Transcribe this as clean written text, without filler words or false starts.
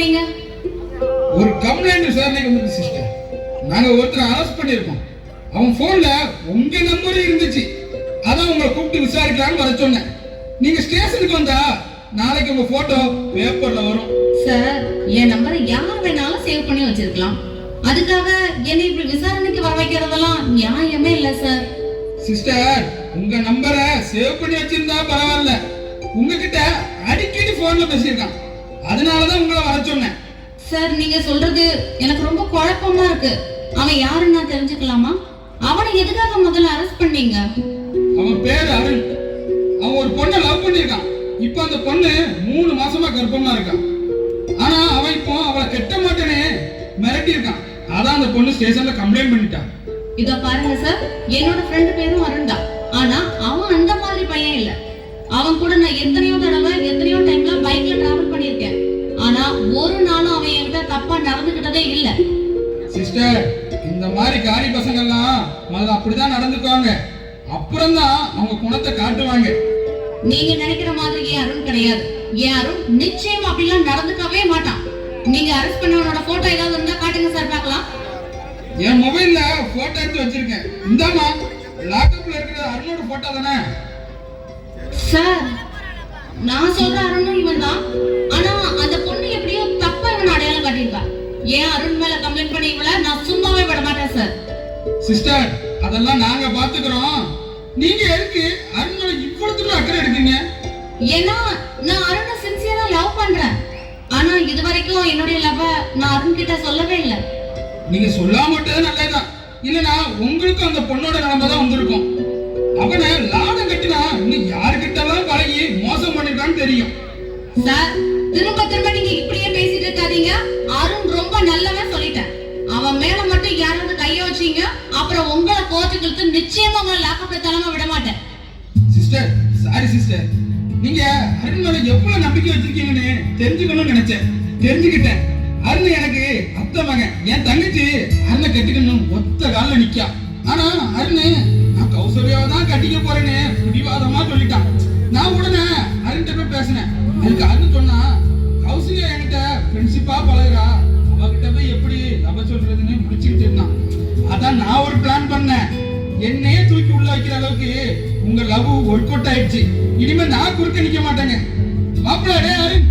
பண்ணீங்க? ஒரு கம்ப்ளைண்ட் விசாரணைக்கு வந்து சிஸ்டர், நாங்க ஒருத்தரை அரெஸ்ட் பண்ணிருக்கோம். அவன் போன்ல உங்க நம்பர் இருந்துச்சு, அதான் உங்களை கூப்பிட்டு விசாரிக்கலாம்னு வர சொன்னேன். நீங்க ஸ்டேஷனுக்கு வந்தா நாளைக்கு உங்க போட்டோ பேப்பர்ல வரும். சார், என் நம்பரை யார் வேணாலும் சேவ் பண்ணி வச்சிருக்கலாம். அதுக்காக என்னை இப்படி விசாரணைக்கு வர வைக்கிறதெல்லாம் நியாயமே இல்ல சார். சிஸ்டர், உங்க நம்பரை சேவ் பண்ணி வச்சிருந்தா பரவாயில்ல, உங்ககிட்ட அடிக்கடி போன்ல பேசியிருக்கான், அதனாலதான் உங்களை வர சொன்னேன். சார், நீங்க சொல்றது எனக்கு ரொம்ப குழப்பமா இருக்கு. அவன் யாருன்னு நான் தெரிஞ்சுக்கலாமா? அவனை எதுக்காக முதல்ல அரெஸ்ட் பண்ணீங்க? அவன் பேரு அருண். அவன் ஒரு பொண்ணை லவ் பண்ணிருக்கான். இப்ப அந்த பொண்ணு 3 மாசமா கர்ப்பமா இருக்கான். ஆனா அவன் இப்போ அவளை கெட்ட மாட்டேனே மிரட்டி இருக்கான். அதான் அந்த பொண்ணு ஸ்டேஷன்ல கம்ப்ளைண்ட் பண்ணிட்டான். இத பாருங்க சார், என்னோட ஃப்ரெண்ட் பேரும் அருண் தான். ஆனா அவன் அந்த மாதிரி பையன் இல்ல. அவன் கூட நான் எத்தனையோ தடவை எத்தனையோ டைம்ல பைக்ல டிராவல் பண்ணிருக்கேன். ஆனா ஒரு நாளும் அவன் என்கிட்ட தப்பா நடந்துகிட்டதே இல்ல. சிஸ்டர், இந்த மாதிரி காரி பசங்க எல்லாம் முதல்ல அப்படிதான் நடந்துக்குவாங்க, அப்புறம் தான் அவங்க குணத்தை காட்டுவாங்க. நீங்க நினைக்கிற மாதிரி என் அருண் கிடையாது. என் அருண் நிச்சயம் அப்படிலாம் நடந்துக்கவே மாட்டான். நீங்க அரெஸ்ட் பண்ணவனோட போட்டோ ஏதாவது இருந்தா காட்டுங்க சார், பார்க்கலாம். என் மொபைல்ல போட்டோ எடுத்து வச்சிருக்கேன், இந்தாமா. லாக்அப்ல இருக்கிற அருணோட போட்டோ தானே சார்? நான் சொல்ற அருணும் இவன் தான். ஆனா அந்த பொண்ணு எப்படியோ தப்பா இவன் அடையாளம் காட்டியிருக்கா. ஏன் அருண் மேல கம்ப்ளைண்ட் பண்ணி இவள நான் சும்மாவே விட மாட்டேன் சார். சிஸ்டர், அதெல்லாம் நாங்க பாத்துக்கிறோம். நீங்க எதுக்கு அருண் மேல இவ்வளவு அக்கறை எடுக்கீங்க? ஏன்னா நான் அருணை சின்சியரா லவ் பண்றேன். ஆனா இது வரைக்கும் என்னுடைய லவ் நான் அருண் கிட்ட சொல்லவே இல்லை. நீங்க சொல்லாம விட்டது நல்லதுதான். இல்லனா உங்களுக்கு அந்த பொண்ணோட நிலைமை தான் வந்திருக்கும். அவனை லாடம் கட்டினா இன்னும் யாருக்கிட்ட எல்லாம் பழகி மோசம் பண்ணிருக்கான்னு தெரியும். சார், திரும்ப திரும்ப நீங்க இப்படியே பேசிட்டு இருக்காதீங்க. அருண் ரொம்ப நல்லவன் சொல்லிட்டேன். அவன் மேல மட்டும் யாராவது கைய வச்சீங்க, அப்புறம் உங்களை கோர்ட்டுக்கு இழுத்து நிச்சயமா உங்களை லாக்அப்ல தள்ளாம விட மாட்டேன். Sister, sorry sister. நீங்க அருண் மேல எவ்வளவு நம்பிக்கை வச்சிருக்கீங்கன்னு தெரிஞ்சுக்கணும்னு நினைச்சேன், தெரிஞ்சுக்கிட்டேன். அருண் எனக்கு அத்தை மகன். என் தங்கச்சி அருணை கட்டிக்கணும் ஒத்த காலில் நிக்கா. ஆனா அருண் நான் கௌசல்யாவை தான் கட்டிக்க போறேன்னு பிடிவாதமா சொல்லிட்டான். நான் உடனே அருண்கிட்ட போய் பேசினேன். அதுக்கு அருண் சொன்னா, கௌசல்யா என்கிட்ட ஃப்ரெண்ட்ஷிப்பா பழகுறா, அவகிட்ட போய் எப்படி லவ் சொல்றதுன்னு முடிச்சுக்கிட்டு இருந்தான். அதான் நான் ஒரு பிளான் பண்ணேன். என்னையே தூக்கி உள்ள வைக்கிற அளவுக்கு உங்க லவ் ஒர்க் அவுட் ஆயிடுச்சு. இனிமே நான் குறுக்க நிக்க மாட்டேங்க. மாப்பிள்ளை, அருண்